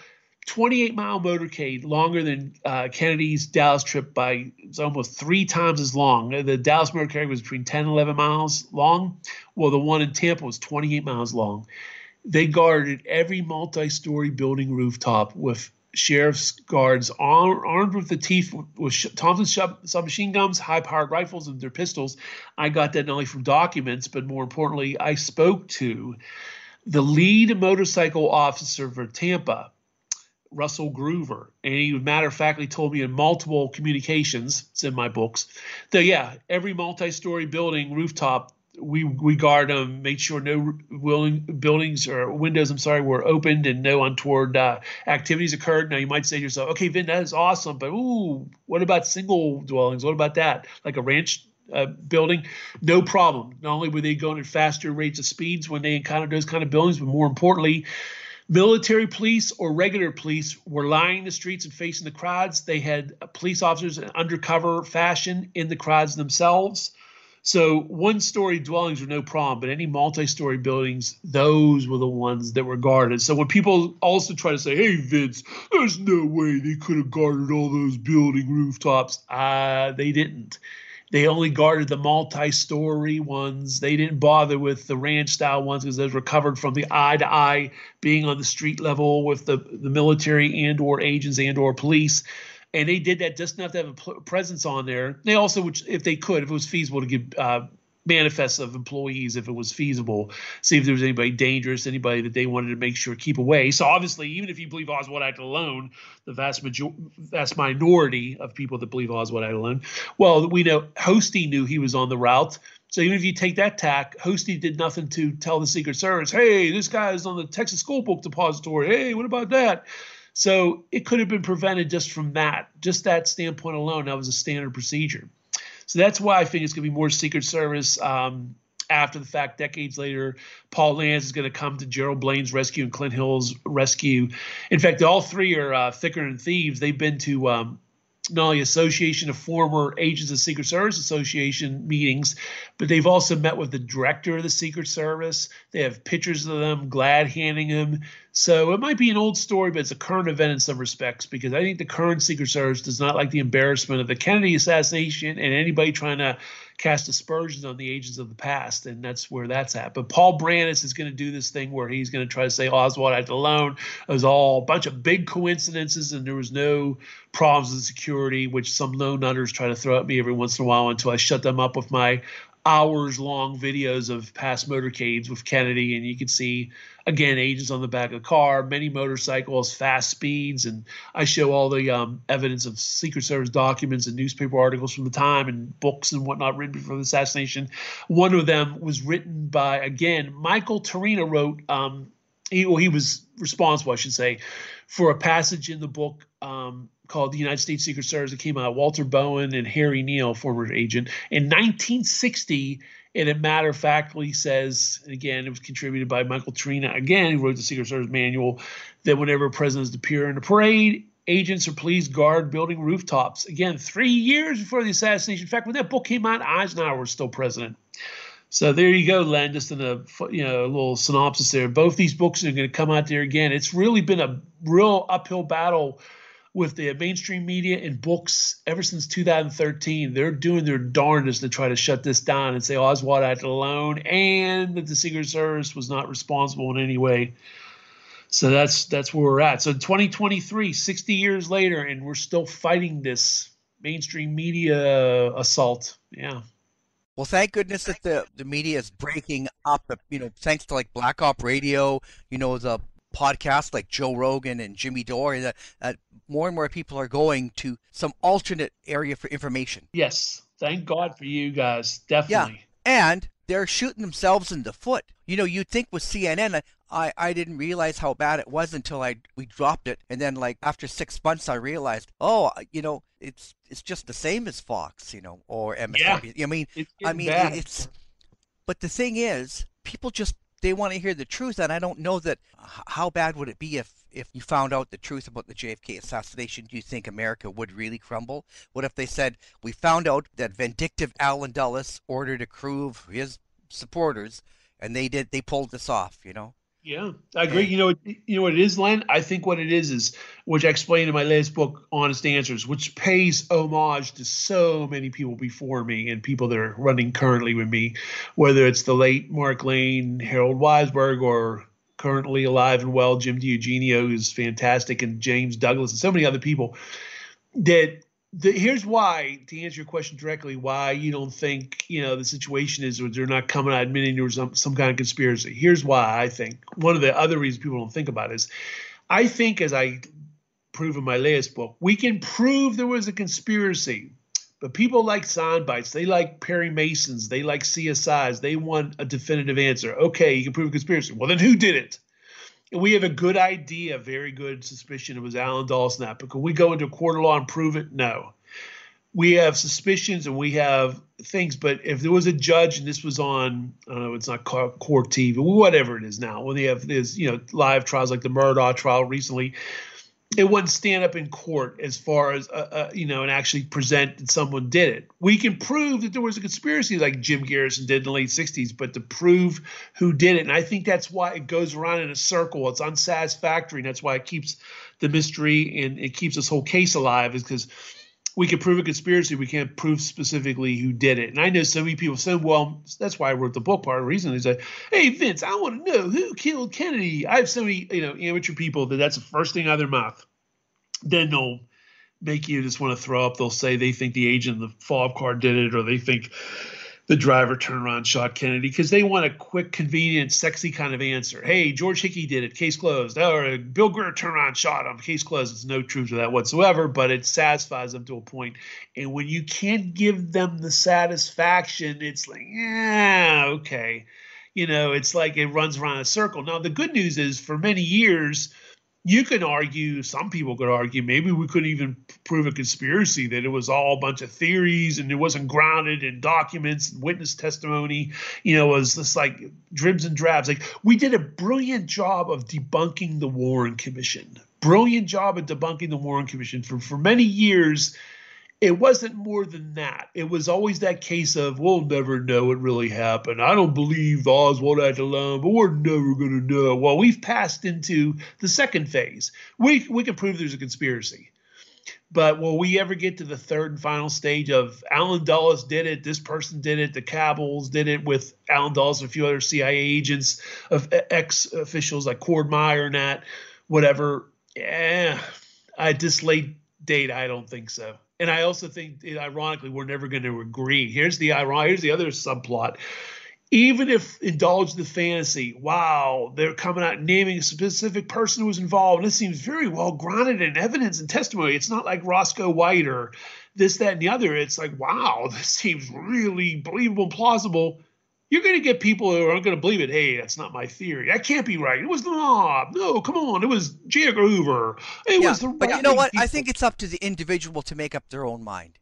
28-mile motorcade, longer than Kennedy's Dallas trip by it's almost 3 times as long. The Dallas motorcade was between 10 and 11 miles long. Well, the one in Tampa was 28 miles long. They guarded every multi-story building rooftop with sheriff's guards armed with the teeth with Thompson submachine guns, high-powered rifles, and their pistols. I got that not only from documents, but more importantly, I spoke to the lead motorcycle officer for Tampa, Russell Groover, and he, matter-of-factly, told me in multiple communications, it's in my books, that, every multi-story building rooftop, we guard them, made sure no buildings or windows, were opened and no untoward activities occurred. Now, you might say to yourself, okay, Vin, that is awesome, but what about single dwellings? What about that? Like a ranch building, no problem. Not only were they going at faster rates of speeds when they encountered those kind of buildings, but more importantly, military police or regular police were lining the streets and facing the crowds. They had police officers in undercover fashion in the crowds themselves. So one-story dwellings were no problem, but any multi-story buildings, those were the ones that were guarded. So when people also try to say, hey, Vince, there's no way they could have guarded all those building rooftops, they didn't. They only guarded the multi-story ones. They didn't bother with the ranch-style ones because those were covered from the eye-to-eye, being on the street level with the military and or agents and or police. And they did that just enough to have a presence on there. They also, if it was feasible, to give manifests of employees if it was feasible, see if there was anybody dangerous, anybody that they wanted to make sure keep away. So obviously, even if you believe Oswald acted alone, the vast minority of people that believe Oswald acted alone, well, we know Hosty knew he was on the route. So even if you take that tack, Hosty did nothing to tell the Secret Service, hey, this guy is on the Texas School Book Depository. Hey, what about that? So it could have been prevented just from that, just that standpoint alone. That was a standard procedure. So that's why I think it's going to be more Secret Service after the fact. Decades later, Paul Lance is going to come to Gerald Blaine's rescue and Clint Hill's rescue. In fact, all three are thicker than thieves. They've been to not only Association of Former Agents of Secret Service Association meetings, but they've also met with the director of the Secret Service. They have pictures of them glad handing him So it might be an old story, but it's a current event in some respects, because I think the current Secret Service does not like the embarrassment of the Kennedy assassination and anybody trying to cast aspersions on the agents of the past, and that's where that's at. But Paul Brandis is going to do this thing where he's going to try to say Oswald acted alone. It was all a bunch of big coincidences, and there was no problems with security, which some lone nutters try to throw at me every once in a while until I shut them up with my hours-long videos of past motorcades with Kennedy, and you can see, again, agents on the back of the car, many motorcycles, fast speeds, and I show all the evidence of Secret Service documents and newspaper articles from the time and books and whatnot written before the assassination. One of them was written by, again, Michael Torina wrote, he was responsible, I should say, for a passage in the book called The United States Secret Service. It came out, Walter Bowen and Harry Neal, former agent, in 1960. And a matter of factly says, and again, it was contributed by Michael Torina, again, who wrote the Secret Service manual, that whenever presidents appear in a parade, agents are please guard building rooftops. Again, 3 years before the assassination. In fact, when that book came out, Eisenhower was still president. So there you go, Len, just in a little synopsis there. Both these books are going to come out there again. It's really been a real uphill battle with the mainstream media and books ever since 2013. They're doing their darndest to try to shut this down and say Oswald acted alone and that the Secret Service was not responsible in any way. So that's where we're at. So 2023, 60 years later, and we're still fighting this mainstream media assault. Yeah. Well, thank goodness that the media is breaking up, thanks to like Black Op Radio, the podcasts like Joe Rogan and Jimmy Dore, that more and more people are going to some alternate area for information. Yes. Thank God for you guys. Definitely. Yeah. And they're shooting themselves in the foot. You'd think with CNN, I didn't realize how bad it was until we dropped it. And then like after 6 months, I realized, it's just the same as Fox, or MSNBC. Yeah. But the thing is, people they want to hear the truth. And I don't know that how bad would it be if you found out the truth about the JFK assassination? Do you think America would really crumble? What if they said, we found out that vindictive Allen Dulles ordered a crew of his supporters and they pulled this off, Yeah, I agree. You know what it is, Len? I think what it is which I explained in my latest book, Honest Answers, which pays homage to so many people before me and people that are running currently with me, whether it's the late Mark Lane, Harold Weisberg, or currently alive and well, Jim DiEugenio, who's fantastic, and James Douglas, and so many other people. Here's why, to answer your question directly, why you don't think the situation is they're not coming out admitting there was some kind of conspiracy. Here's why I think. One of the other reasons people don't think about it is, I think, as I prove in my latest book, we can prove there was a conspiracy. But people like sound bites. They like Perry Masons. They like CSIs. They want a definitive answer. Okay, you can prove a conspiracy. Well, then who did it? And we have a good idea, a very good suspicion it was Allen Dulles. But can we go into a court of law and prove it? No. We have suspicions and we have things. But if there was a judge and this was on, I don't know, it's not court TV, whatever it is now, when they have this, live trials like the Murdaugh trial recently, it wouldn't stand up in court as far as, and actually present that someone did it. We can prove that there was a conspiracy like Jim Garrison did in the late 60s, but to prove who did it, and I think that's why it goes around in a circle. It's unsatisfactory, and that's why it keeps the mystery and it keeps this whole case alive, is because we can prove a conspiracy. We can't prove specifically who did it. And I know so many people said, well, that's why I wrote the book. Part of the reason is like, hey, Vince, I want to know who killed Kennedy. I have so many, amateur people that's the first thing out of their mouth. Then they'll make you just want to throw up. They'll say they think the agent in the fob car did it, or they think the driver turned around and shot Kennedy, because they want a quick, convenient, sexy kind of answer. Hey, George Hickey did it, case closed. Or Bill Greer turned around and shot him, case closed. There's no truth to that whatsoever, but it satisfies them to a point. And when you can't give them the satisfaction, it's like, yeah, okay. It's like it runs around in a circle. Now, the good news is, for many years, you can argue, some people could argue, maybe we couldn't even prove a conspiracy, that it was all a bunch of theories and it wasn't grounded in documents and witness testimony. It was just like dribs and drabs. Like, we did a brilliant job of debunking the Warren Commission. For many years. It wasn't more than that. It was always that case of, we'll never know what really happened. I don't believe Oswald had the line, but we're never going to know. Well, we've passed into the second phase. We can prove there's a conspiracy. But will we ever get to the third and final stage of Alan Dulles did it, this person did it, the Cabals did it with Alan Dulles and a few other CIA agents, of ex-officials like Cord Meyer and that, whatever. Yeah, at this late date, I don't think so. And I also think, ironically, we're never going to agree. Here's the other subplot. Even if indulge the fantasy, wow, they're coming out naming a specific person who was involved. This seems very well grounded in evidence and testimony. It's not like Roscoe White or this, that, and the other. It's like, wow, this seems really believable and plausible. You're going to get people who aren't going to believe it. Hey, that's not my theory. That can't be right. It was the mob. No, come on. It was J. Edgar Hoover. It was the but you know what? People. I think it's up to the individual to make up their own mind.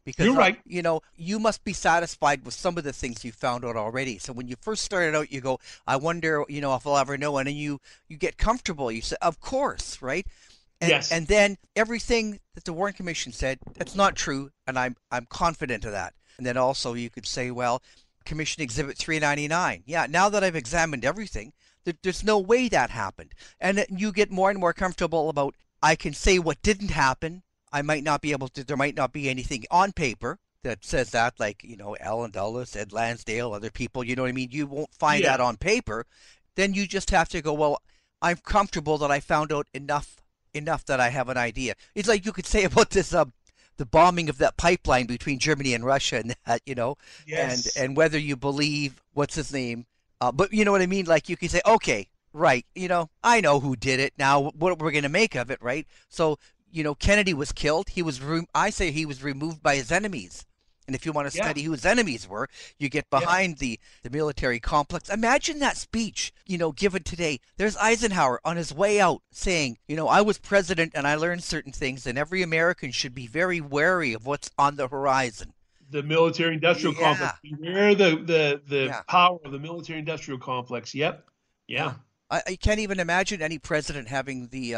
Because, you're right. You must be satisfied with some of the things you found out already. So when you first started out, you go, I wonder, if I'll ever know. And then you get comfortable. You say, of course, right? And, yes. And then everything that the Warren Commission said, that's not true. And I'm confident of that. And then also you could say, well, Commission Exhibit 399. Yeah, now that I've examined everything, there's no way that happened. And you get more and more comfortable about, I can say what didn't happen. I might not be able to, there might not be anything on paper that says that, like, Alan Dulles, Ed Lansdale, other people, you know what I mean? You won't find that on paper. Then you just have to go, well, I'm comfortable that I found out enough that I have an idea. It's like you could say about this, the bombing of that pipeline between Germany and Russia and that, yes. and whether you believe, what's his name? But you know what I mean? Like you could say, okay, right, I know who did it. Now, what we're going to make of it, right? So, Kennedy was killed. I say he was removed by his enemies. And if you want to study who his enemies were, you get behind the military complex. Imagine that speech, given today. There's Eisenhower on his way out saying, I was president and I learned certain things, and every American should be very wary of what's on the horizon. The military-industrial complex. Beware the power of the military-industrial complex. Yep. Yeah. I can't even imagine any president having the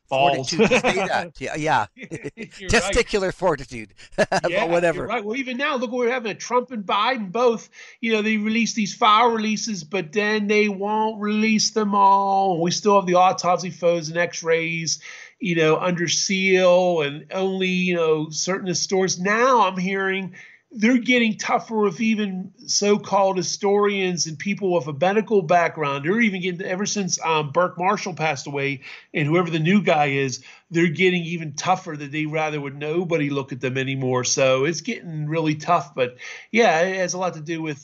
fortitude to say that. Yeah. Testicular right. Fortitude. But whatever. You're right. Well, even now, look, we're having Trump and Biden both. They release these file releases, but then they won't release them all. We still have the autopsy photos and X-rays, under seal, and only certain stores. Now I'm hearing they're getting tougher with even so-called historians and people with a medical background. They're even getting, ever since Burke Marshall passed away and whoever the new guy is, they're getting even tougher that they rather would nobody look at them anymore. So it's getting really tough. But, yeah, it has a lot to do with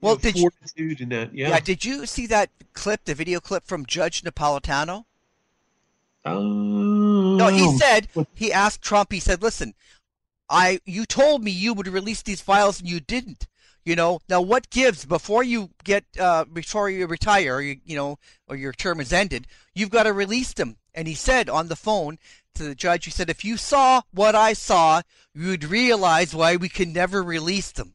fortitude and that. Yeah. Did you see that clip, the video clip from Judge Napolitano? No, he asked Trump, he said, listen, you told me you would release these files and you didn't. Now what gives before you retire, or your term is ended, you've got to release them. And he said on the phone to the judge, he said, if you saw what I saw, you would realize why we can never release them.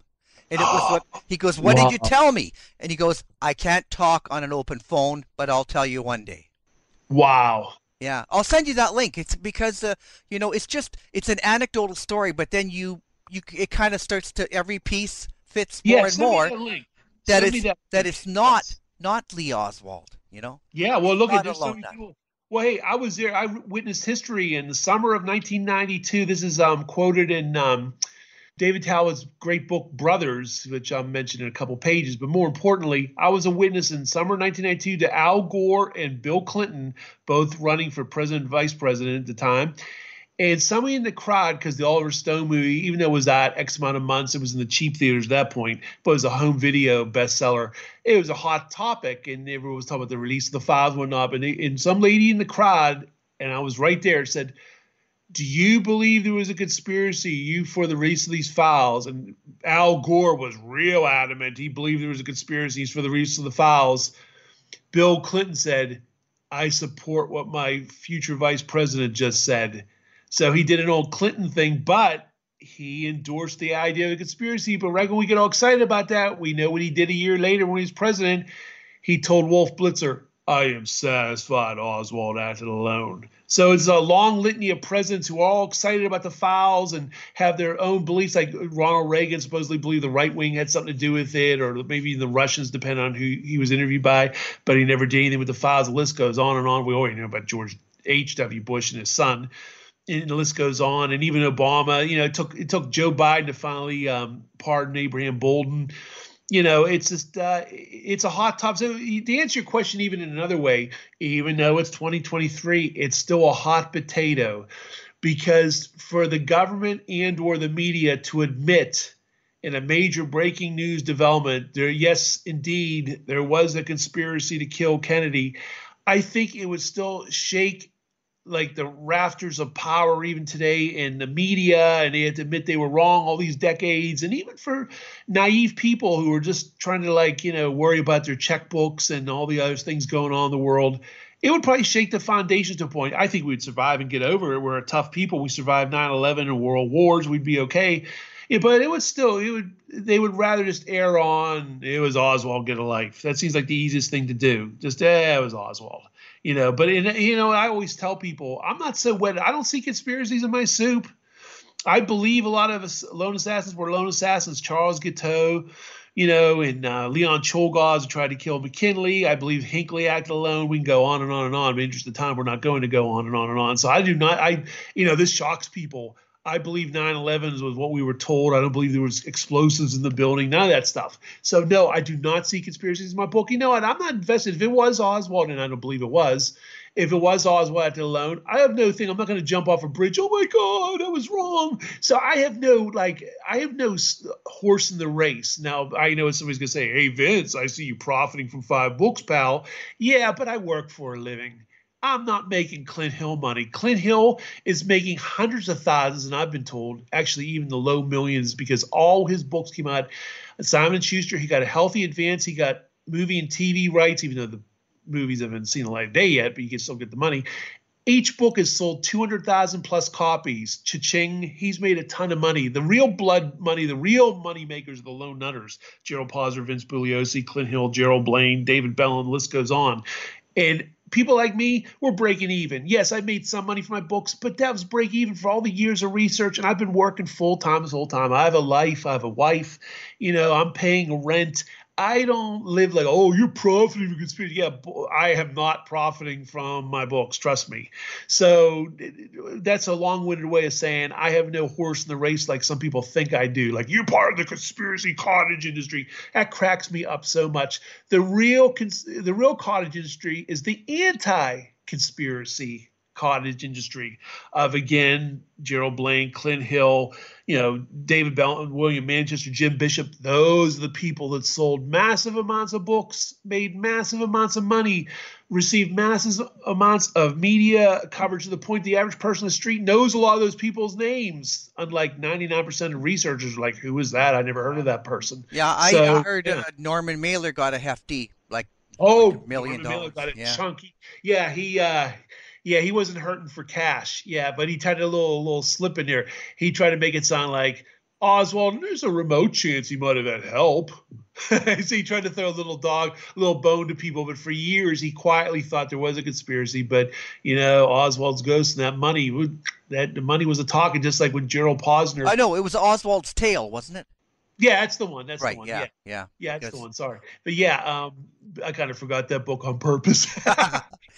And it was he goes, what did you tell me? And he goes, I can't talk on an open phone, but I'll tell you one day. Wow. Yeah, I'll send you that link. It's because it's an anecdotal story, but then it kind of starts to, every piece fits more and more that it's not Lee Oswald. Yeah, well, look at this. So many people. Well, hey, I was there. I witnessed history in the summer of 1992. This is quoted in David Talbot's great book, Brothers, which I mentioned in a couple pages. But more importantly, I was a witness in summer 1992 to Al Gore and Bill Clinton, both running for president and vice president at the time. And somebody in the crowd, because the Oliver Stone movie, even though it was out X amount of months, it was in the cheap theaters at that point, but it was a home video bestseller. It was a hot topic, and everyone was talking about the release of the files and whatnot. And some lady in the crowd, and I was right there, said, do you believe there was a conspiracy for the release of these files? And Al Gore was real adamant. He believed there was a conspiracy for the release of the files. Bill Clinton said, I support what my future vice president just said. So he did an old Clinton thing, but he endorsed the idea of a conspiracy. But right when we get all excited about that, we know what he did a year later when he was president. He told Wolf Blitzer, I am satisfied Oswald acted alone. So it's a long litany of presidents who are all excited about the files and have their own beliefs. Like Ronald Reagan supposedly believed the right wing had something to do with it, or maybe the Russians, depending on who he was interviewed by, but he never did anything with the files. The list goes on and on. We already know about George H.W. Bush and his son. And the list goes on. And even Obama, it took Joe Biden to finally pardon Abraham Bolden. It's just it's a hot topic. So to answer your question, even in another way, even though it's 2023, it's still a hot potato, because for the government and or the media to admit in a major breaking news development, yes, indeed, there was a conspiracy to kill Kennedy, I think it would still shake like the rafters of power even today in the media, and they had to admit they were wrong all these decades. And even for naive people who were just trying to worry about their checkbooks and all the other things going on in the world, it would probably shake the foundation to a point. I think we'd survive and get over it. We're a tough people. We survived 9/11 and world wars. We'd be okay. Yeah, but they would rather just err on, it was Oswald, get a life. That seems like the easiest thing to do. Just, it was Oswald. But I always tell people, I'm not so wet. I don't see conspiracies in my soup. I believe a lot of us lone assassins were lone assassins. Charles Guiteau, and Leon Czolgosz who tried to kill McKinley. I believe Hinckley acted alone. We can go on and on and on. In the interest of time, we're not going to go on and on and on. So I do not, this shocks people. I believe 9/11 was what we were told. I don't believe there was explosives in the building, none of that stuff. So no, I do not see conspiracies in my book. You know what? I'm not invested. If it was Oswald, and I don't believe it was, if it was Oswald acted alone, I have no thing. I'm not going to jump off a bridge. Oh my God, I was wrong. So I have no horse in the race. Now I know somebody's going to say, "Hey Vince, I see you profiting from 5 books, pal." Yeah, but I work for a living. I'm not making Clint Hill money. Clint Hill is making hundreds of thousands, and I've been told actually even the low millions, because all his books came out. Simon & Schuster, he got a healthy advance. He got movie and TV rights, even though the movies haven't seen the light of day yet, but you can still get the money. Each book has sold 200,000 plus copies. Cha-ching, he's made a ton of money. The real blood money, the real money makers are the lone nutters. Gerald Posner, Vince Bugliosi, Clint Hill, Gerald Blaine, David Bellin, the list goes on. And people like me, we're breaking even. Yes, I made some money for my books, but that was break even for all the years of research. And I've been working full time this whole time. I have a life. I have a wife. I'm paying rent. I don't live like, oh, you're profiting from conspiracy. Yeah, I am not profiting from my books. Trust me. So that's a long-winded way of saying I have no horse in the race like some people think I do. Like, you're part of the conspiracy cottage industry. That cracks me up so much. The real cottage industry is the anti-conspiracy cottage industry of, again, Gerald Blaine, Clint Hill, David Bellin, William Manchester, Jim Bishop. Those are the people that sold massive amounts of books, made massive amounts of money, received massive amounts of media coverage to the point the average person on the street knows a lot of those people's names. Unlike 99% of researchers are like, who is that? I never heard of that person. Yeah, I heard Norman Mailer got a hefty, like $1 million. Norman Mailer got it chunky. Yeah, he wasn't hurting for cash. Yeah, but he tried a little slip in there. He tried to make it sound like, Oswald, there's a remote chance he might have had help. So he tried to throw a little bone to people. But for years, he quietly thought there was a conspiracy. But, Oswald's ghost and the money was a talking, just like with Gerald Posner. I know, it was Oswald's Tale, wasn't it? Yeah, that's the one. That's right, the one. Yeah, that's the one. Sorry. But yeah, I kind of forgot that book on purpose.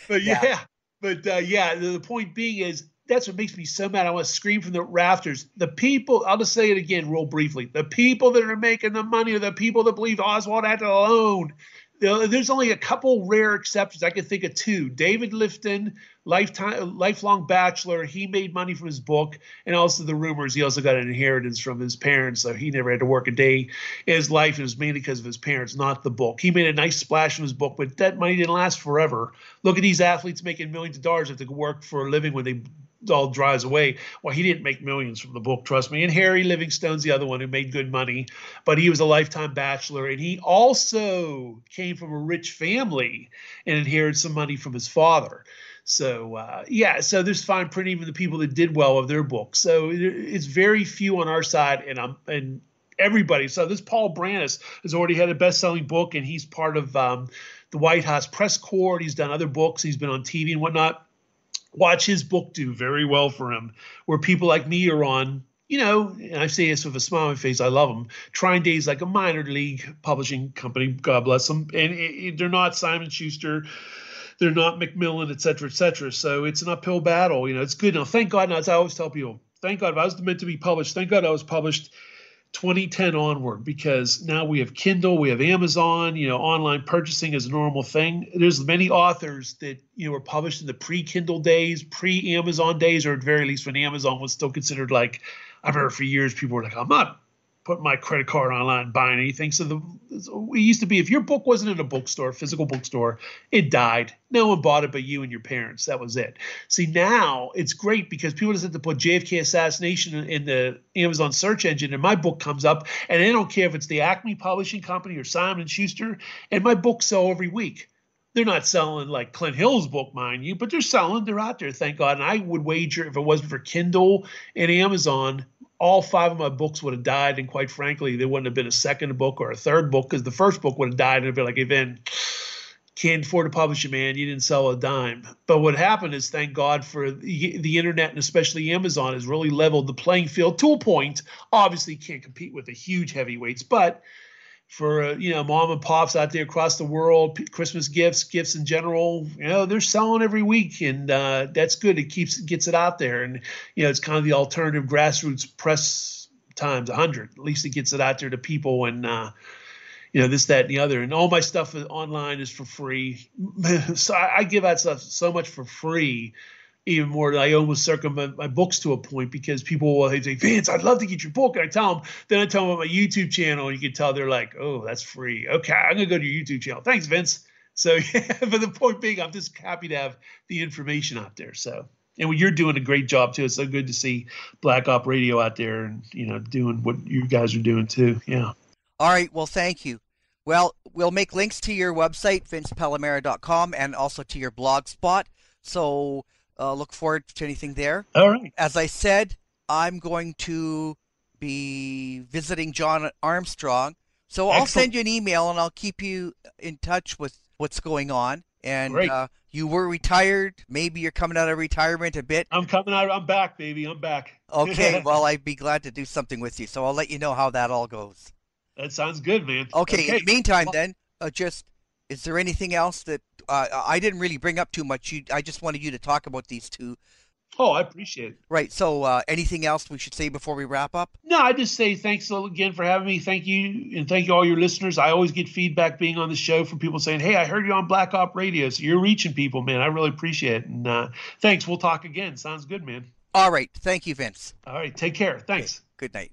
But yeah. But the point being is, that's what makes me so mad. I want to scream from the rafters. The people, I'll just say it again real briefly. The people that are making the money are the people that believe Oswald acted alone. There's only a couple rare exceptions. I can think of 2. David Lifton, lifelong bachelor. He made money from his book. And also the rumors, he also got an inheritance from his parents. So he never had to work a day in his life. It was mainly because of his parents, not the book. He made a nice splash from his book, but that money didn't last forever. Look at these athletes making millions of dollars if they work for a living when they all dries away. Well, he didn't make millions from the book, trust me. And Harry Livingstone's the other one who made good money, but he was a lifetime bachelor. And he also came from a rich family and inherited some money from his father. So, so there's fine print, even the people that did well of their books. So it's very few on our side. And everybody. So this Paul Brannis has already had a best-selling book, and he's part of the White House press corps. He's done other books. He's been on TV and whatnot. Watch his book do very well for him, where people like me are on, and I say this with a smile on my face, I love them, trying days like a minor league publishing company, God bless them, and they're not Simon Schuster, they're not Macmillan, et cetera, et cetera. So it's an uphill battle. It's good. Now, thank God, now, as I always tell people, thank God if I was meant to be published, thank God I was published 2010 onward, because now we have Kindle, we have Amazon, online purchasing is a normal thing. There's many authors that, were published in the pre-Kindle days, pre-Amazon days, or at very least when Amazon was still considered like, I remember for years people were like, I'm not putting my credit card online and buying anything. So it used to be, if your book wasn't in a bookstore, physical bookstore, it died. No one bought it but you and your parents. That was it. See, now it's great because people just have to put JFK assassination in the Amazon search engine, and my book comes up, and they don't care if it's the Acme Publishing Company or Simon & Schuster, and my books sell every week. They're not selling like Clint Hill's book, mind you, but they're selling. They're out there, thank God. And I would wager if it wasn't for Kindle and Amazon, all 5 of my books would have died. And quite frankly, there wouldn't have been a second book or a third book, because the first book would have died. And it'd be like, hey, Ben, can't afford to publish it, man. You didn't sell a dime. But what happened is, thank God for the internet, and especially Amazon, has really leveled the playing field to a point. Obviously, you can't compete with the huge heavyweights, but for mom and pops out there across the world, Christmas gifts in general, they're selling every week, and that's good. It gets it out there, and it's kind of the alternative grassroots press times 100. At least it gets it out there to people, and this, that, and the other. And all my stuff online is for free. So I give out stuff so much for free, even more than I almost circumvent my books to a point, because people will say, Vince, I'd love to get your book. And I tell them about my YouTube channel, and you can tell they're like, oh, that's free. Okay, I'm going to go to your YouTube channel. Thanks, Vince. So but the point being, I'm just happy to have the information out there. So, and you're doing a great job too. It's so good to see Black Op Radio out there and, doing what you guys are doing too. Yeah. All right. Well, thank you. Well, we'll make links to your website, vincepalamara.com, and also to your blog spot. So, look forward to anything there. All right. As I said, I'm going to be visiting John Armstrong. So I'll send you an email, and I'll keep you in touch with what's going on. And you were retired. Maybe you're coming out of retirement a bit. I'm coming out. I'm back, baby. I'm back. Okay. Well, I'd be glad to do something with you. So I'll let you know how that all goes. That sounds good, man. Okay. In the meantime, then, is there anything else that I didn't really bring up too much? I just wanted you to talk about these two. Oh, I appreciate it. Right. So anything else we should say before we wrap up? No, I just say thanks again for having me. Thank you. And thank you all your listeners. I always get feedback being on the show from people saying, hey, I heard you on Black Op Radio. So you're reaching people, man. I really appreciate it. And thanks. We'll talk again. Sounds good, man. All right. Thank you, Vince. All right. Take care. Thanks. Okay. Good night.